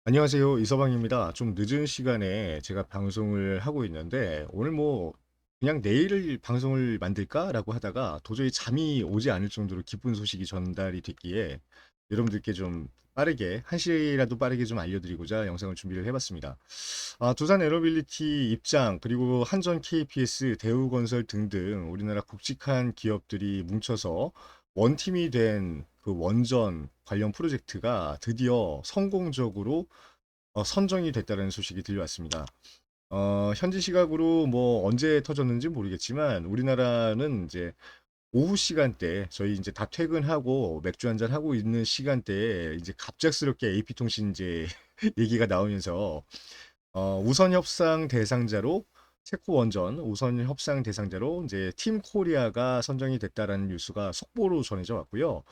안녕하세요. 이서방입니다. 좀 늦은 시간에 제가 방송을 하고 있는데, 오늘 뭐, 그냥 내일 방송을 만들까라고 하다가 도저히 잠이 오지 않을 정도로 기쁜 소식이 전달이 됐기에 여러분들께 좀 빠르게, 한시라도 빠르게 좀 알려드리고자 영상을 준비를 해봤습니다. 두산 에너빌리티 입장, 그리고 한전 KPS, 대우건설 등등 우리나라 굵직한 기업들이 뭉쳐서 원팀이 된 그 원전 관련 프로젝트가 드디어 성공적으로 선정이 됐다는 소식이 들려왔습니다. 현지 시각으로 뭐 언제 터졌는지 모르겠지만 우리나라는 이제 오후 시간대 저희 이제 다 퇴근하고 맥주 한잔 하고 있는 시간대에 이제 갑작스럽게 AP통신 이제 얘기가 나오면서 우선 협상 대상자로 체코 원전 우선 협상 대상자로 이제 팀 코리아가 선정이 됐다라는 뉴스가 속보로 전해져 왔고요.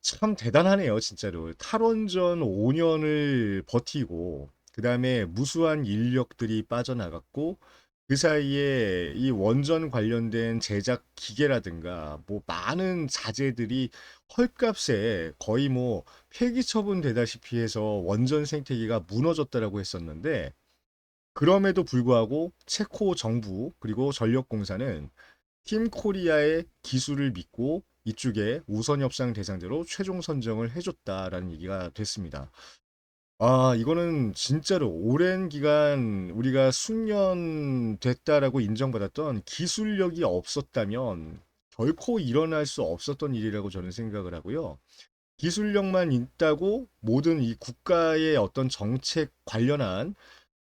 참 대단하네요, 진짜로. 탈원전 5년을 버티고 그다음에 무수한 인력들이 빠져나갔고 그 사이에 이 원전 관련된 제작 기계라든가 뭐 많은 자재들이 헐값에 거의 뭐 폐기 처분되다시피 해서 원전 생태계가 무너졌다라고 했었는데 그럼에도 불구하고 체코 정부 그리고 전력공사는 팀 코리아의 기술을 믿고 이쪽에 우선 협상 대상자로 최종 선정을 해줬다라는 얘기가 됐습니다. 이거는 진짜로 오랜 기간 우리가 숙련 됐다라고 인정받았던 기술력이 없었다면 결코 일어날 수 없었던 일이라고 저는 생각을 하고요. 기술력만 있다고 모든 이 국가의 어떤 정책 관련한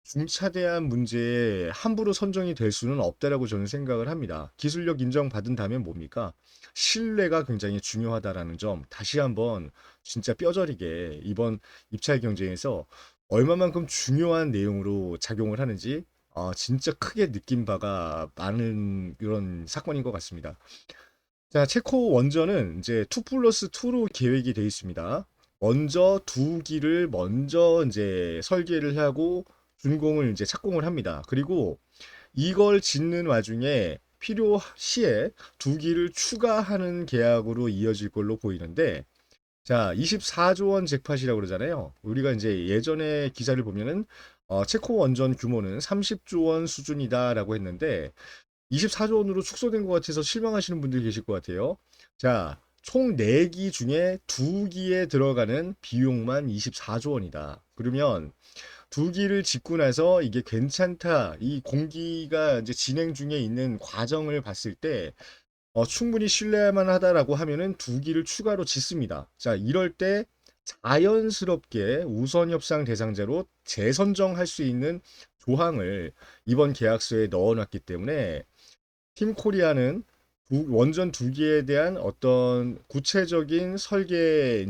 중차대한 문제에 함부로 선정이 될 수는 없다라고 저는 생각을 합니다. 기술력 인정받은 다음에 뭡니까? 신뢰가 굉장히 중요하다라는 점 다시 한번 진짜 뼈저리게 이번 입찰 경쟁에서 얼마만큼 중요한 내용으로 작용을 하는지 진짜 크게 느낀 바가 많은 이런 사건인 것 같습니다. 자, 체코 원전은 이제 2 플러스 2로 계획이 되어 있습니다. 먼저 두 기를 먼저 이제 설계를 하고 준공을 이제 착공을 합니다. 그리고 이걸 짓는 와중에 필요시에 두 기를 추가하는 계약으로 이어질 걸로 보이는데 자, 24조 원 잭팟이라고 그러잖아요. 우리가 이제 예전에 기사를 보면은 체코 원전 규모는 30조 원 수준이다라고 했는데 24조 원으로 축소된 것 같아서 실망하시는 분들이 계실 것 같아요. 자, 총 4기 중에 2기에 들어가는 비용만 24조 원이다. 그러면 2기를 짓고 나서 이게 괜찮다. 이 공기가 이제 진행 중에 있는 과정을 봤을 때 충분히 신뢰할 만하다라고 하면은 2기를 추가로 짓습니다. 자, 이럴 때 자연스럽게 우선 협상 대상자로 재선정할 수 있는 조항을 이번 계약서에 넣어놨기 때문에 팀 코리아는 원전 2기에 대한 어떤 구체적인 설계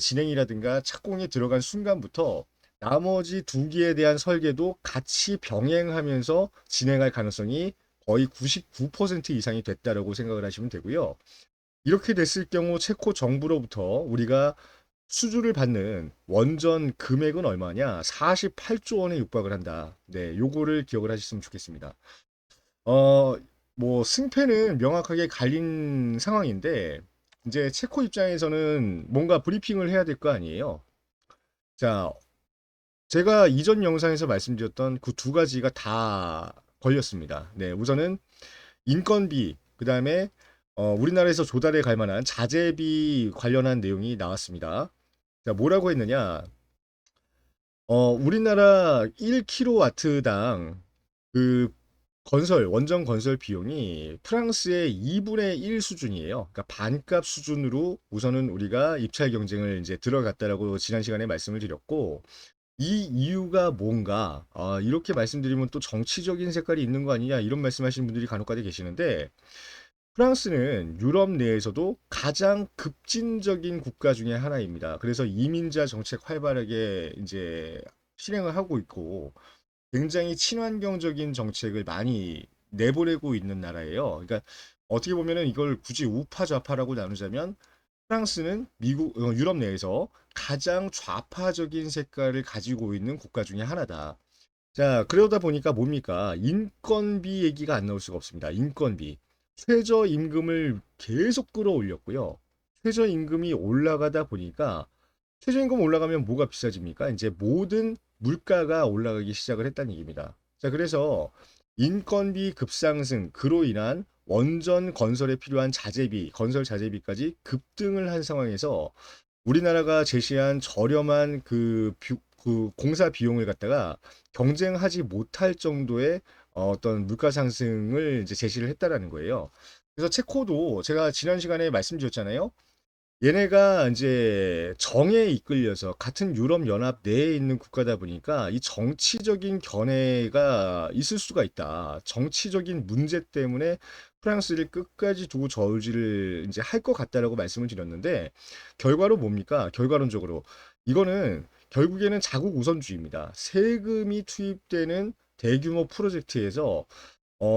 진행이라든가 착공에 들어간 순간부터 나머지 2기에 대한 설계도 같이 병행하면서 진행할 가능성이 거의 99% 이상이 됐다라고 생각을 하시면 되고요. 이렇게 됐을 경우 체코 정부로부터 우리가 수주를 받는 원전 금액은 얼마냐? 48조 원에 육박을 한다. 네, 요거를 기억을 하셨으면 좋겠습니다. 어, 뭐 승패는 명확하게 갈린 상황인데 이제 체코 입장에서는 뭔가 브리핑을 해야 될 거 아니에요. 자, 제가 이전 영상에서 말씀드렸던 그 두 가지가 다 걸렸습니다. 네, 우선은 인건비, 그다음에 우리나라에서 조달해 갈 만한 자재비 관련한 내용이 나왔습니다. 자, 뭐라고 했느냐? 우리나라 1kW당 그 원전 건설 비용이 프랑스의 2분의 1 수준이에요. 그러니까 반값 수준으로 우선은 우리가 입찰 경쟁을 이제 들어갔다라고 지난 시간에 말씀을 드렸고, 이 이유가 뭔가, 이렇게 말씀드리면 또 정치적인 색깔이 있는 거 아니냐, 이런 말씀하시는 분들이 간혹가다 계시는데, 프랑스는 유럽 내에서도 가장 급진적인 국가 중에 하나입니다. 그래서 이민자 정책 활발하게 이제 실행을 하고 있고, 굉장히 친환경적인 정책을 많이 내보내고 있는 나라예요. 그러니까 어떻게 보면은 이걸 굳이 우파 좌파라고 나누자면 프랑스는 유럽 내에서 가장 좌파적인 색깔을 가지고 있는 국가 중에 하나다. 자, 그러다 보니까 뭡니까? 인건비 얘기가 안 나올 수가 없습니다. 인건비. 최저임금을 계속 끌어올렸고요. 최저임금이 올라가다 보니까 최저임금 올라가면 뭐가 비싸집니까? 이제 모든 물가가 올라가기 시작을 했다는 얘기입니다. 자, 그래서 인건비 급상승, 그로 인한 원전 건설에 필요한 자재비, 건설 자재비까지 급등을 한 상황에서 우리나라가 제시한 저렴한 그 공사 비용을 갖다가 경쟁하지 못할 정도의 어떤 물가 상승을 이제 제시를 했다라는 거예요. 그래서 체코도 제가 지난 시간에 말씀드렸잖아요. 얘네가 이제 정에 이끌려서 같은 유럽 연합 내에 있는 국가다 보니까 이 정치적인 견해가 있을 수가 있다. 정치적인 문제 때문에 프랑스를 끝까지 두고 저울질을 이제 할 것 같다라고 말씀을 드렸는데 결과로 뭡니까? 결과론적으로 이거는 결국에는 자국 우선주의입니다. 세금이 투입되는 대규모 프로젝트에서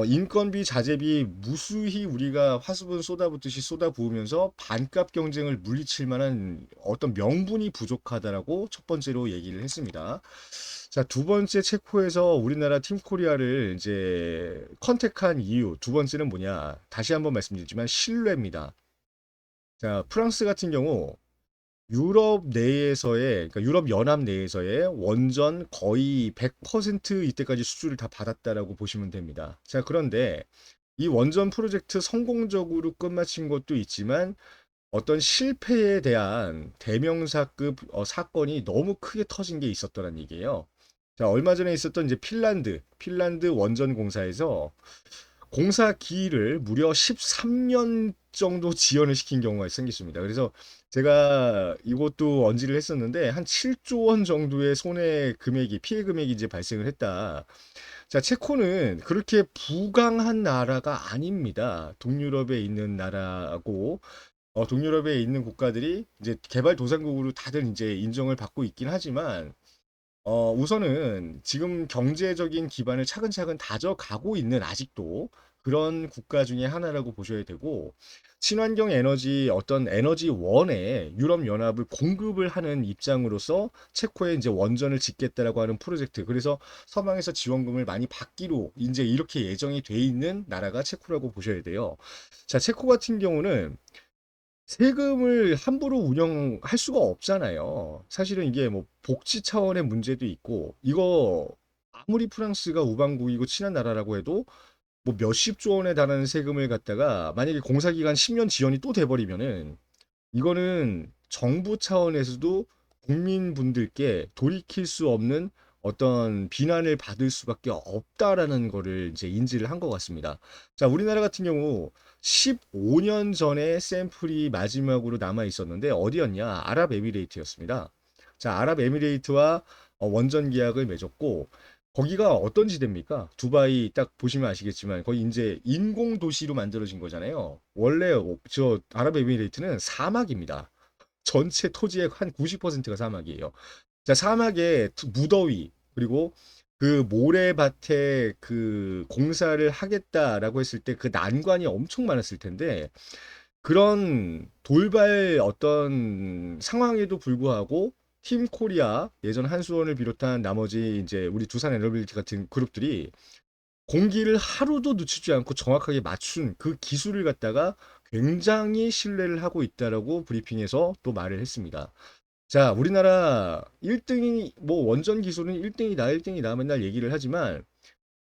인건비, 자재비 무수히 우리가 화수분 쏟아붓듯이 쏟아부으면서 반값 경쟁을 물리칠 만한 어떤 명분이 부족하다라고 첫 번째로 얘기를 했습니다. 자, 두 번째 체코에서 우리나라 팀 코리아를 이제 컨택한 이유, 두 번째는 뭐냐? 다시 한번 말씀드리지만 신뢰입니다. 자, 프랑스 같은 경우 유럽 내에서의, 그러니까 유럽 연합 내에서의 원전 거의 100% 이때까지 수주를 다 받았다라고 보시면 됩니다. 자, 그런데 이 원전 프로젝트 성공적으로 끝마친 것도 있지만 어떤 실패에 대한 대명사급 사건이 너무 크게 터진 게 있었더란 얘기예요. 자, 얼마 전에 있었던 이제 핀란드 원전 공사에서 공사 기일을 무려 13년 정도 지연을 시킨 경우가 생겼습니다. 그래서 제가 이것도 언지를 했었는데 한 7조 원 정도의 손해 금액이 피해 금액이 이제 발생을 했다. 자, 체코는 그렇게 부강한 나라가 아닙니다. 동유럽에 있는 나라고 동유럽에 있는 국가들이 이제 개발도상국으로 다들 이제 인정을 받고 있긴 하지만 우선은 지금 경제적인 기반을 차근차근 다져가고 있는 아직도 그런 국가 중에 하나라고 보셔야 되고, 친환경 에너지 어떤 에너지원에 유럽연합을 공급을 하는 입장으로서 체코에 이제 원전을 짓겠다라고 하는 프로젝트, 그래서 서방에서 지원금을 많이 받기로 이제 이렇게 예정이 돼 있는 나라가 체코라고 보셔야 돼요. 자, 체코 같은 경우는 세금을 함부로 운영할 수가 없잖아요. 사실은 이게 뭐 복지 차원의 문제도 있고, 이거 아무리 프랑스가 우방국이고 친한 나라라고 해도 뭐 몇십 조 원에 달하는 세금을 갖다가 만약에 공사 기간 10년 지연이 또 돼버리면은 이거는 정부 차원에서도 국민분들께 돌이킬 수 없는 어떤 비난을 받을 수밖에 없다라는 거를 이제 인지를 한 것 같습니다. 자, 우리나라 같은 경우 15년 전에 샘플이 마지막으로 남아 있었는데 어디였냐? 아랍에미레이트였습니다. 자, 아랍에미레이트와 원전 계약을 맺었고 거기가 어떤 지대입니까? 두바이 딱 보시면 아시겠지만 거기 이제 인공 도시로 만들어진 거잖아요. 원래 저 아랍에미레이트는 사막입니다. 전체 토지의 한 90%가 사막이에요. 자, 사막의 무더위 그리고 그 모래밭에 그 공사를 하겠다라고 했을 때 그 난관이 엄청 많았을 텐데 그런 돌발 어떤 상황에도 불구하고 팀 코리아 예전 한수원을 비롯한 나머지 이제 우리 두산 에너빌리티 같은 그룹들이 공기를 하루도 늦추지 않고 정확하게 맞춘 그 기술을 갖다가 굉장히 신뢰를 하고 있다라고 브리핑에서 또 말을 했습니다. 자, 우리나라 1등이 뭐 원전 기술은 1등이다, 1등이다 맨날 얘기를 하지만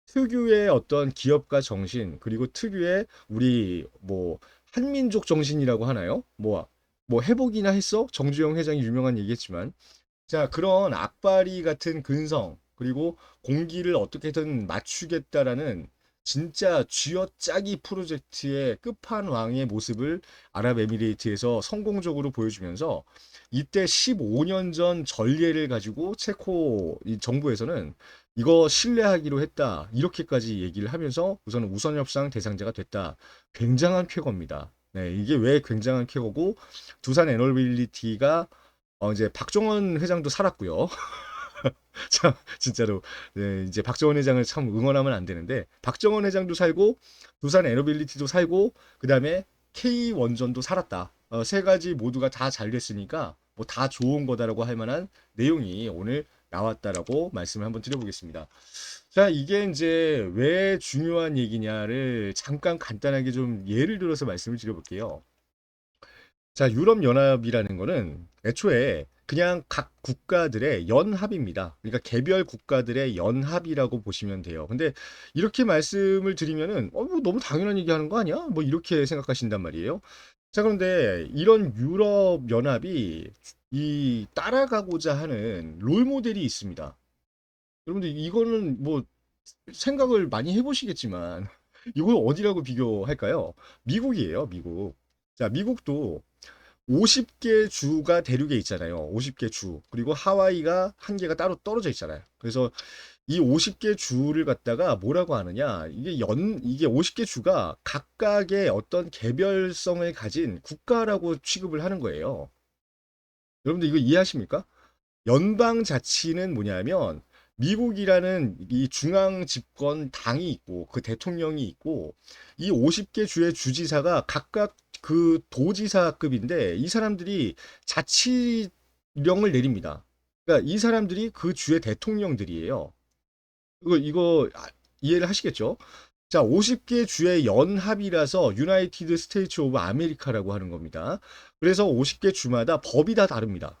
특유의 어떤 기업가 정신 그리고 특유의 우리 뭐 한민족 정신이라고 하나요? 뭐 회복이나 했어? 정주영 회장이 유명한 얘기했지만 자, 그런 악바리 같은 근성, 그리고 공기를 어떻게든 맞추겠다라는 진짜 쥐어짜기 프로젝트의 끝판왕의 모습을 아랍에미레이트에서 성공적으로 보여주면서 이때 15년 전 전례를 가지고 체코 이 정부에서는 이거 신뢰하기로 했다. 이렇게까지 얘기를 하면서 우선 우선협상 대상자가 됐다. 굉장한 쾌거입니다. 네, 이게 왜 굉장한 쾌거고 두산 에너빌리티가 이제 박정원 회장도 살았고요. 참 진짜로 네, 이제 박정원 회장을 참 응원하면 안 되는데 박정원 회장도 살고 두산 에너빌리티도 살고 그다음에 K 원전도 살았다. 세 가지 모두가 다 잘 됐으니까 뭐 다 좋은 거다라고 할 만한 내용이 오늘 나왔다라고 말씀을 한번 드려보겠습니다. 자, 이게 이제 왜 중요한 얘기냐를 잠깐 간단하게 좀 예를 들어서 말씀을 드려볼게요. 자, 유럽연합이라는 거는 애초에 그냥 각 국가들의 연합입니다. 그러니까 개별 국가들의 연합이라고 보시면 돼요. 근데 이렇게 말씀을 드리면은 뭐 너무 당연한 얘기하는 거 아니야? 뭐 이렇게 생각하신단 말이에요. 자, 그런데 이런 유럽연합이 이 따라가고자 하는 롤 모델이 있습니다. 여러분들 이거는 뭐 생각을 많이 해보시겠지만 이걸 어디라고 비교할까요? 미국이에요, 미국. 자, 미국도 50개 주가 대륙에 있잖아요. 50개 주. 그리고 하와이가 한 개가 따로 떨어져 있잖아요. 그래서 이 50개 주를 갖다가 뭐라고 하느냐? 이게 50개 주가 각각의 어떤 개별성을 가진 국가라고 취급을 하는 거예요. 여러분들 이거 이해하십니까? 연방 자치는 뭐냐면 미국이라는 이 중앙 집권 당이 있고 그 대통령이 있고 이 50개 주의 주지사가 각각 그 도지사급인데 이 사람들이 자치령을 내립니다. 그러니까 이 사람들이 그 주의 대통령들이에요. 이거 이해를 하시겠죠? 자, 50개 주의 연합이라서 유나이티드 스테이츠 오브 아메리카라고 하는 겁니다. 그래서 50개 주마다 법이 다 다릅니다.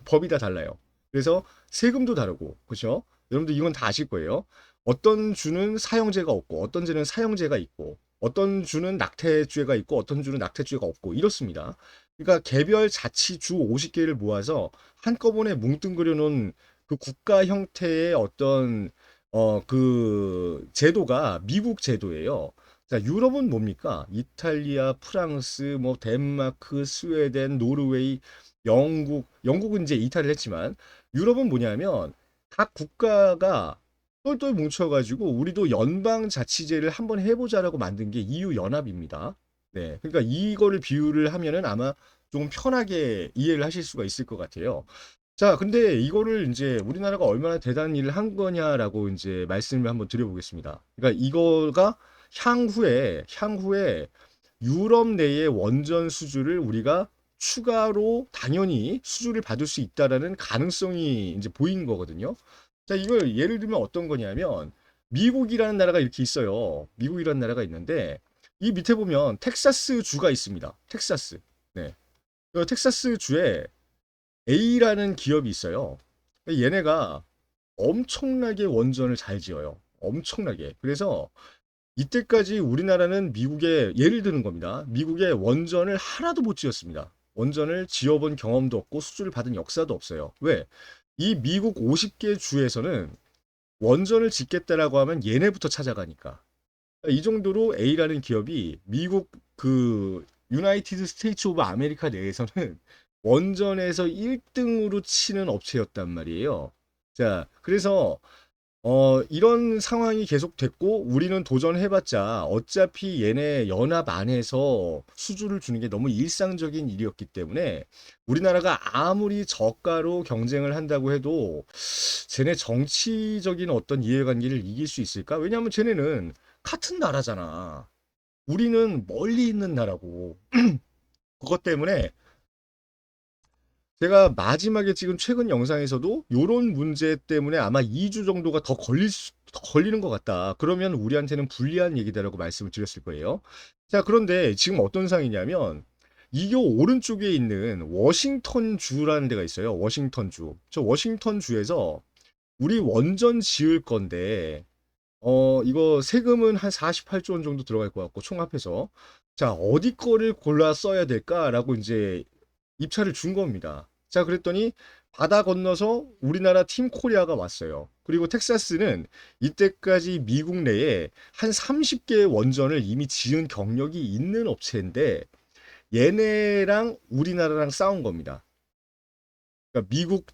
법이 다 달라요. 그래서 세금도 다르고, 그렇죠? 여러분들 이건 다 아실 거예요. 어떤 주는 사형제가 없고, 어떤 주는 사형제가 있고, 어떤 주는 낙태죄가 있고, 어떤 주는 낙태죄가 없고, 이렇습니다. 그러니까 개별 자치주 50개를 모아서 한꺼번에 뭉뚱그려 놓은 그 국가 형태의 어떤 그 제도가 미국 제도예요. 자, 유럽은 뭡니까? 이탈리아, 프랑스, 뭐 덴마크, 스웨덴, 노르웨이, 영국은 이제 이탈을 했지만 유럽은 뭐냐면 각 국가가 똘똘 뭉쳐가지고 우리도 연방자치제를 한번 해보자라고 만든 게 EU 연합입니다. 네, 그러니까 이거를 비유를 하면은 아마 좀 편하게 이해를 하실 수가 있을 것 같아요. 자, 근데 이거를 이제 우리나라가 얼마나 대단한 일을 한 거냐라고 이제 말씀을 한번 드려보겠습니다. 그러니까 이거가 향후에 유럽 내의 원전 수주를 우리가 추가로 당연히 수주를 받을 수 있다라는 가능성이 이제 보이는 거거든요. 자, 이걸 예를 들면 어떤 거냐면 미국이라는 나라가 이렇게 있어요. 미국이라는 나라가 있는데 이 밑에 보면 텍사스 주가 있습니다. 텍사스. 네. 그 텍사스 주에 A라는 기업이 있어요. 얘네가 엄청나게 원전을 잘 지어요. 엄청나게. 그래서 이때까지 우리나라는 미국에 예를 드는 겁니다. 미국의 원전을 하나도 못 지었습니다. 원전을 지어본 경험도 없고 수주를 받은 역사도 없어요. 왜? 이 미국 50개 주에서는 원전을 짓겠다라고 하면 얘네부터 찾아가니까. 이 정도로 A라는 기업이 미국 그 유나이티드 스테이츠 오브 아메리카 내에서는 원전에서 1등으로 치는 업체였단 말이에요. 자, 그래서 이런 상황이 계속됐고 우리는 도전해봤자 어차피 얘네 연합 안에서 수주를 주는 게 너무 일상적인 일이었기 때문에 우리나라가 아무리 저가로 경쟁을 한다고 해도 쟤네 정치적인 어떤 이해관계를 이길 수 있을까? 왜냐하면 쟤네는 같은 나라잖아. 우리는 멀리 있는 나라고. 그것 때문에 제가 마지막에 찍은 최근 영상에서도 요런 문제 때문에 아마 2주 정도가 더 걸리는 것 같다. 그러면 우리한테는 불리한 얘기다라고 말씀을 드렸을 거예요. 자, 그런데 지금 어떤 상황이냐면 이게 오른쪽에 있는 워싱턴 주라는 데가 있어요. 워싱턴 주. 저 워싱턴 주에서 우리 원전 지을 건데 이거 세금은 한 48조 원 정도 들어갈 것 같고 총합해서 자, 어디 거를 골라 써야 될까라고 이제 입찰을 준 겁니다. 자, 그랬더니 바다 건너서 우리나라 팀 코리아가 왔어요. 그리고 텍사스는 이때까지 미국 내에 한 30개의 원전을 이미 지은 경력이 있는 업체인데 얘네랑 우리나라랑 싸운 겁니다. 그러니까 미국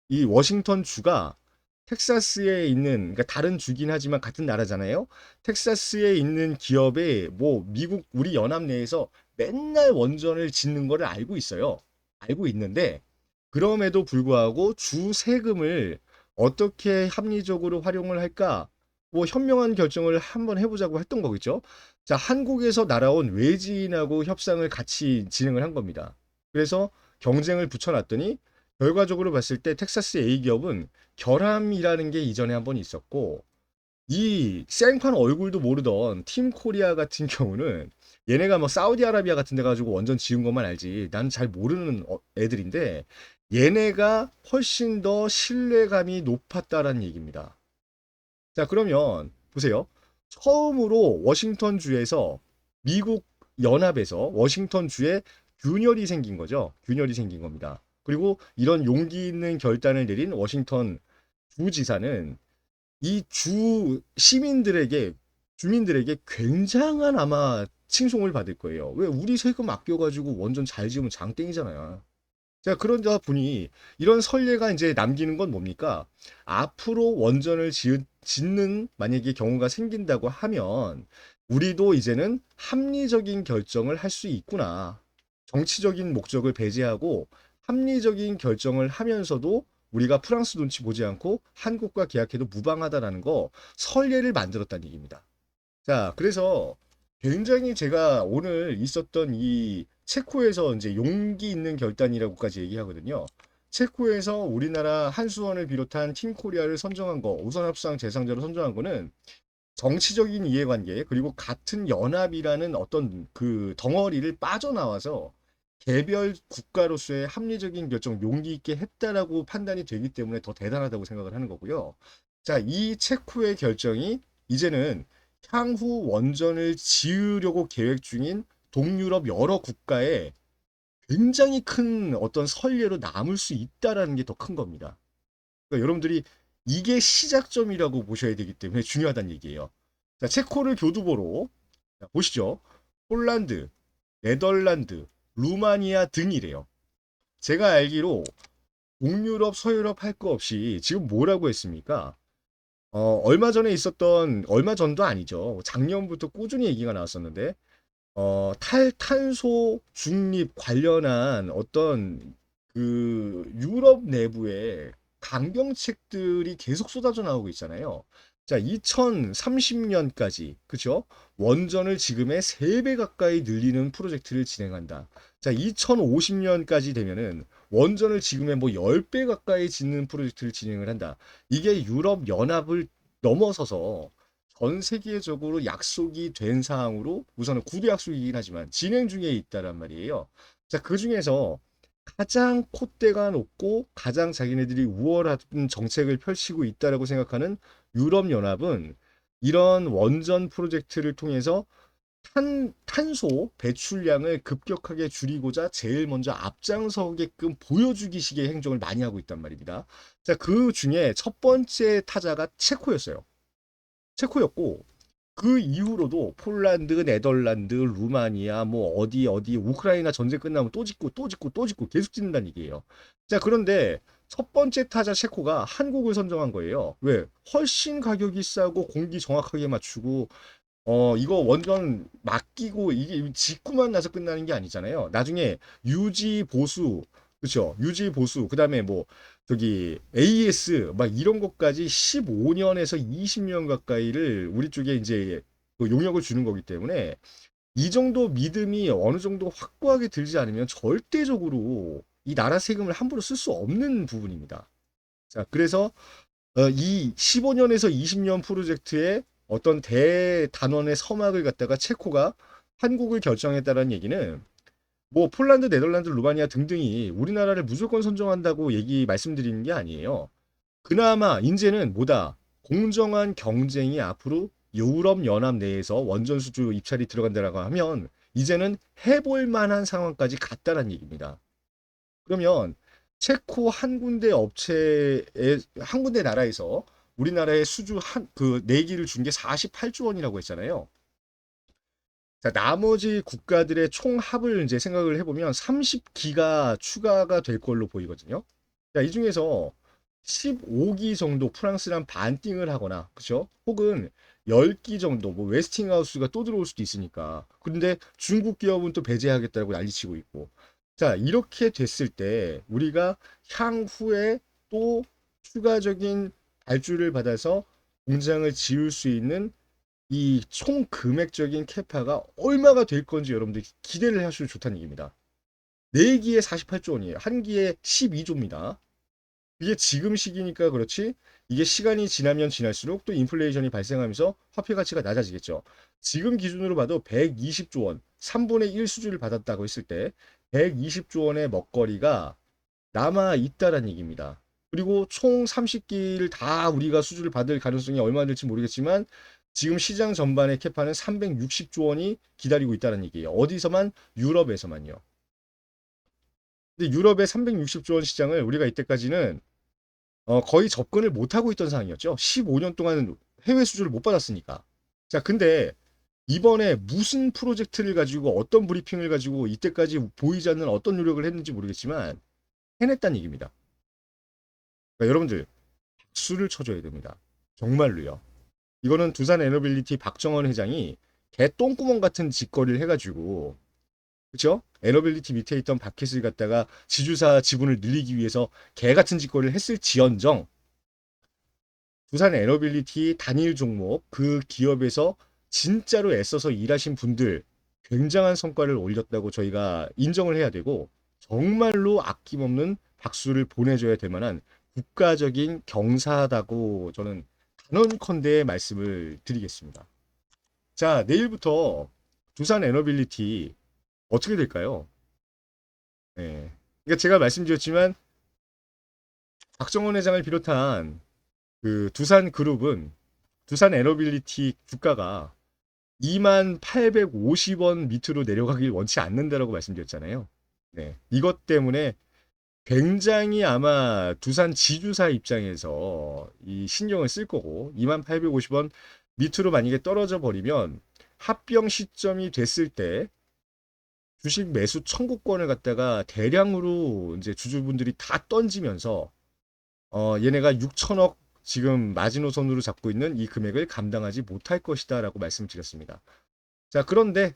이 워싱턴 주가 텍사스에 있는 그러니까 다른 주긴 하지만 같은 나라잖아요. 텍사스에 있는 기업에 뭐 미국 우리 연합 내에서 맨날 원전을 짓는 거를 알고 있어요. 알고 있는데 그럼에도 불구하고 주 세금을 어떻게 합리적으로 활용을 할까? 뭐 현명한 결정을 한번 해보자고 했던 거겠죠. 자, 한국에서 날아온 외지인하고 협상을 같이 진행을 한 겁니다. 그래서 경쟁을 붙여놨더니 결과적으로 봤을 때 텍사스 A 기업은 결함이라는 게 이전에 한번 있었고 이 생판 얼굴도 모르던 팀 코리아 같은 경우는 얘네가 뭐 사우디아라비아 같은 데 가지고 원전 지은 것만 알지. 나는 잘 모르는 애들인데 얘네가 훨씬 더 신뢰감이 높았다라는 얘기입니다. 자, 그러면 보세요. 처음으로 워싱턴주에서 미국 연합에서 워싱턴주에 균열이 생긴 거죠. 균열이 생긴 겁니다. 그리고 이런 용기 있는 결단을 내린 워싱턴 주지사는 이 주 시민들에게 주민들에게 굉장한 아마 칭송을 받을 거예요. 왜 우리 세금 아껴가지고 원전 잘 지으면 장땡이잖아요. 자, 그러다 보니 이런 선례가 이제 남기는 건 뭡니까? 앞으로 원전을 짓는 만약에 경우가 생긴다고 하면 우리도 이제는 합리적인 결정을 할 수 있구나. 정치적인 목적을 배제하고 합리적인 결정을 하면서도 우리가 프랑스 눈치 보지 않고 한국과 계약해도 무방하다라는 거 선례를 만들었다는 얘기입니다. 자, 그래서 굉장히 제가 오늘 있었던 이 체코에서 이제 용기 있는 결단이라고까지 얘기하거든요. 체코에서 우리나라 한수원을 비롯한 팀 코리아를 선정한 거, 우선합상 대상자로 선정한 거는 정치적인 이해관계, 그리고 같은 연합이라는 어떤 그 덩어리를 빠져나와서 개별 국가로서의 합리적인 결정 용기 있게 했다라고 판단이 되기 때문에 더 대단하다고 생각을 하는 거고요. 자, 이 체코의 결정이 이제는 향후 원전을 지으려고 계획 중인 동유럽 여러 국가에 굉장히 큰 어떤 선례로 남을 수 있다라는 게 더 큰 겁니다. 그러니까 여러분들이 이게 시작점이라고 보셔야 되기 때문에 중요하다는 얘기예요. 자, 체코를 교두보로 자, 보시죠. 폴란드, 네덜란드, 루마니아 등이래요. 제가 알기로 동유럽, 서유럽 할 거 없이 지금 뭐라고 했습니까? 얼마 전에 있었던, 얼마 전도 아니죠. 작년부터 꾸준히 얘기가 나왔었는데, 탈탄소 중립 관련한 어떤 그 유럽 내부에 강경책들이 계속 쏟아져 나오고 있잖아요. 자, 2030년까지, 그죠? 원전을 지금의 3배 가까이 늘리는 프로젝트를 진행한다. 자, 2050년까지 되면은 원전을 지금의 뭐 10배 가까이 짓는 프로젝트를 진행을 한다. 이게 유럽 연합을 넘어서서 전 세계적으로 약속이 된 사항으로 우선은 구두 약속이긴 하지만 진행 중에 있다란 말이에요. 자, 그 중에서 가장 콧대가 높고 가장 자기네들이 우월한 정책을 펼치고 있다라고 생각하는 유럽연합은 이런 원전 프로젝트를 통해서 탄소 배출량을 급격하게 줄이고자 제일 먼저 앞장서게끔 보여주기식의 행정을 많이 하고 있단 말입니다. 자, 그 중에 첫 번째 타자가 체코였어요. 체코였고 그 이후로도 폴란드, 네덜란드, 루마니아, 뭐 어디 우크라이나 전쟁 끝나면 또 짓고 또 짓고 또 짓고 계속 짓는다는 얘기예요. 자, 그런데 첫 번째 타자 체코가 한국을 선정한 거예요. 왜? 훨씬 가격이 싸고 공기 정확하게 맞추고 이거 원전 맡기고 이게 짓고만 나서 끝나는 게 아니잖아요. 나중에 유지 보수, 그렇죠? 유지 보수, 그다음에 뭐 저기 AS 막 이런 것까지 15년에서 20년 가까이를 우리 쪽에 이제 그 용역을 주는 거기 때문에 이 정도 믿음이 어느 정도 확고하게 들지 않으면 절대적으로 이 나라 세금을 함부로 쓸 수 없는 부분입니다. 자, 그래서 이 15년에서 20년 프로젝트의 어떤 대단원의 서막을 갖다가 체코가 한국을 결정했다는 얘기는 뭐 폴란드, 네덜란드, 루마니아 등등이 우리나라를 무조건 선정한다고 얘기 말씀드리는 게 아니에요. 그나마 이제는 뭐다? 공정한 경쟁이 앞으로 유럽 연합 내에서 원전 수주 입찰이 들어간다라고 하면 이제는 해볼 만한 상황까지 갔다는 얘기입니다. 그러면 체코 한 군데 업체에 한 군데 나라에서 우리나라에 수주 그 내기를 준 게 48조 원이라고 했잖아요. 자, 나머지 국가들의 총합을 이제 생각을 해보면 30기가 추가가 될 걸로 보이거든요. 자, 이 중에서 15기 정도 프랑스랑 반띵을 하거나, 그쵸? 혹은 10기 정도, 뭐 웨스팅하우스가 또 들어올 수도 있으니까. 근데 중국 기업은 또 배제하겠다고 난리치고 있고. 자, 이렇게 됐을 때 우리가 향후에 또 추가적인 발주를 받아서 공장을 지을 수 있는 이 총 금액적인 캐파가 얼마가 될 건지 여러분들 기대를 하셔도 좋다는 얘기입니다. 4기에 48조 원이에요. 한 기에 12조입니다. 이게 지금 시기니까 그렇지. 이게 시간이 지나면 지날수록 또 인플레이션이 발생하면서 화폐 가치가 낮아지겠죠. 지금 기준으로 봐도 120조 원, 3분의 1 수주를 받았다고 했을 때 120조 원의 먹거리가 남아 있다라는 얘기입니다. 그리고 총 30기를 다 우리가 수주를 받을 가능성이 얼마나 될지 모르겠지만 지금 시장 전반의 캐파는 360조 원이 기다리고 있다는 얘기예요. 어디서만? 유럽에서만요. 근데 유럽의 360조 원 시장을 우리가 이때까지는 거의 접근을 못하고 있던 상황이었죠. 15년 동안 해외 수주를 못 받았으니까. 자, 근데 이번에 무슨 프로젝트를 가지고 어떤 브리핑을 가지고 이때까지 보이지 않는 어떤 노력을 했는지 모르겠지만 해냈다는 얘기입니다. 그러니까 여러분들 박수를 쳐줘야 됩니다. 정말로요. 이거는 두산 에너빌리티 박정원 회장이 개 똥구멍 같은 짓거리를 해가지고 그렇죠? 에너빌리티 밑에 있던 바켓을 갖다가 지주사 지분을 늘리기 위해서 개 같은 짓거리를 했을지언정 두산 에너빌리티 단일 종목 그 기업에서 진짜로 애써서 일하신 분들 굉장한 성과를 올렸다고 저희가 인정을 해야 되고 정말로 아낌없는 박수를 보내줘야 될 만한 국가적인 경사다고 저는 단언컨대 말씀을 드리겠습니다. 자, 내일부터 두산 에너빌리티 어떻게 될까요? 네. 그러니까 제가 말씀드렸지만 박정원 회장을 비롯한 그 두산 그룹은 두산 에너빌리티 주가가 2850원 밑으로 내려가길 원치 않는다라고 말씀드렸잖아요. 네. 이것 때문에 굉장히 아마 두산 지주사 입장에서 이 신경을 쓸 거고 2850원 밑으로 만약에 떨어져 버리면 합병 시점이 됐을 때 주식 매수 청구권을 갖다가 대량으로 이제 주주분들이 다 던지면서 얘네가 6천억 지금 마지노선으로 잡고 있는 이 금액을 감당하지 못할 것이다라고 말씀드렸습니다. 자, 그런데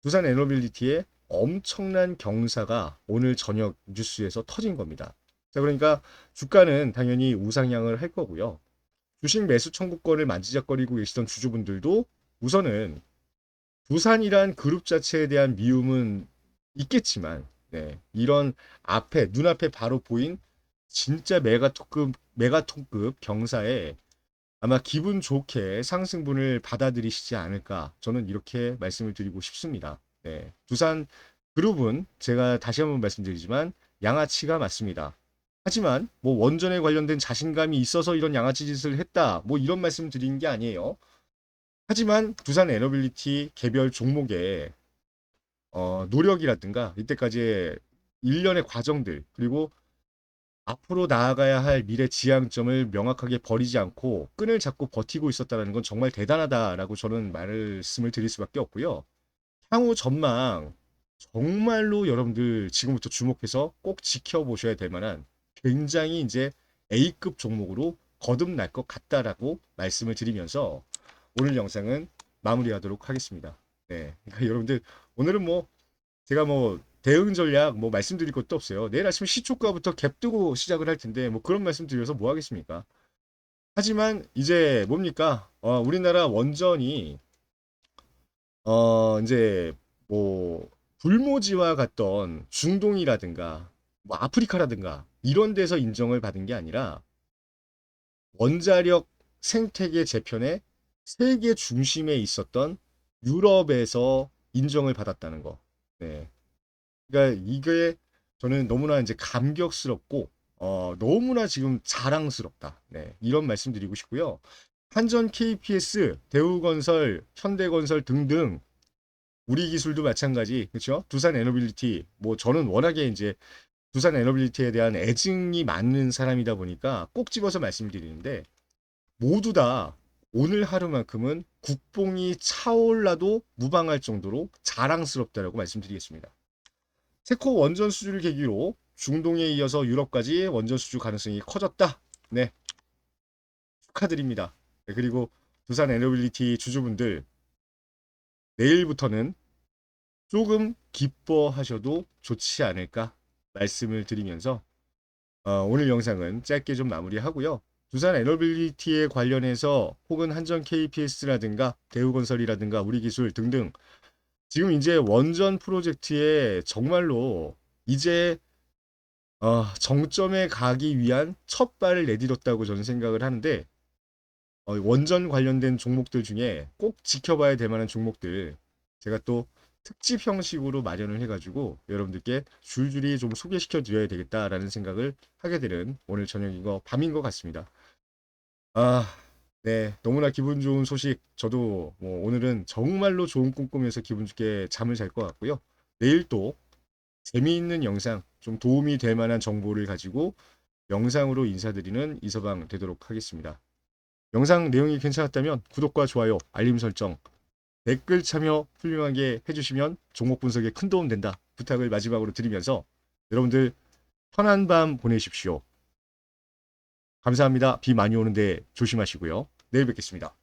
두산 에너빌리티의 엄청난 경사가 오늘 저녁 뉴스에서 터진 겁니다. 자, 그러니까 주가는 당연히 우상향을 할 거고요. 주식 매수 청구권을 만지작거리고 계시던 주주분들도 우선은 두산이란 그룹 자체에 대한 미움은 있겠지만, 네, 이런 앞에 눈앞에 바로 보인 진짜 메가톤급 경사에 아마 기분 좋게 상승분을 받아들이시지 않을까 저는 이렇게 말씀을 드리고 싶습니다. 네, 두산 그룹은 제가 다시 한번 말씀드리지만 양아치가 맞습니다. 하지만 뭐 원전에 관련된 자신감이 있어서 이런 양아치 짓을 했다 뭐 이런 말씀 드리는 게 아니에요. 하지만 두산 에너빌리티 개별 종목에 노력이라든가 이때까지의 일련의 과정들 그리고 앞으로 나아가야 할 미래 지향점을 명확하게 버리지 않고 끈을 잡고 버티고 있었다는 건 정말 대단하다라고 저는 말씀을 드릴 수밖에 없고요. 향후 전망 정말로 여러분들 지금부터 주목해서 꼭 지켜보셔야 될 만한 굉장히 이제 A급 종목으로 거듭날 것 같다라고 말씀을 드리면서 오늘 영상은 마무리하도록 하겠습니다. 네, 그러니까 여러분들 오늘은 뭐 제가 뭐 대응 전략 뭐 말씀드릴 것도 없어요. 내일 아침 시초가부터 갭 뜨고 시작을 할 텐데 뭐 그런 말씀 드려서 뭐 하겠습니까? 하지만 이제 뭡니까? 우리나라 원전이 이제 뭐 불모지와 같던 중동이라든가 뭐 아프리카라든가 이런 데서 인정을 받은 게 아니라 원자력 생태계 재편의 세계 중심에 있었던 유럽에서 인정을 받았다는 거. 네. 그러니까 이게 저는 너무나 이제 감격스럽고 너무나 지금 자랑스럽다. 네, 이런 말씀드리고 싶고요. 한전 KPS, 대우건설, 현대건설 등등 우리 기술도 마찬가지, 그렇죠? 두산 에너빌리티, 뭐 저는 워낙에 이제 두산 에너빌리티에 대한 애증이 많은 사람이다 보니까 꼭 집어서 말씀드리는데 모두 다 오늘 하루만큼은 국뽕이 차올라도 무방할 정도로 자랑스럽다라고 말씀드리겠습니다. 세코 원전 수주를 계기로 중동에 이어서 유럽까지 원전 수주 가능성이 커졌다. 네, 축하드립니다. 네, 그리고 두산 에너빌리티 주주분들 내일부터는 조금 기뻐하셔도 좋지 않을까 말씀을 드리면서 오늘 영상은 짧게 좀 마무리하고요. 두산 에너빌리티에 관련해서 혹은 한전 KPS라든가 대우건설이라든가 우리기술 등등 지금 이제 원전 프로젝트에 정말로 이제 정점에 가기 위한 첫 발을 내딛었다고 저는 생각을 하는데 원전 관련된 종목들 중에 꼭 지켜봐야 될 만한 종목들 제가 또 특집 형식으로 마련을 해가지고 여러분들께 줄줄이 좀 소개시켜 드려야 되겠다라는 생각을 하게 되는 오늘 저녁인 거 밤인 것 같습니다. 아, 네, 너무나 기분 좋은 소식. 저도 뭐 오늘은 정말로 좋은 꿈 꾸면서 기분 좋게 잠을 잘 것 같고요. 내일 또 재미있는 영상, 좀 도움이 될 만한 정보를 가지고 영상으로 인사드리는 이서방 되도록 하겠습니다. 영상 내용이 괜찮았다면 구독과 좋아요, 알림 설정, 댓글 참여 훌륭하게 해주시면 종목 분석에 큰 도움 된다. 부탁을 마지막으로 드리면서 여러분들 편한 밤 보내십시오. 감사합니다. 비 많이 오는데 조심하시고요. 내일 뵙겠습니다.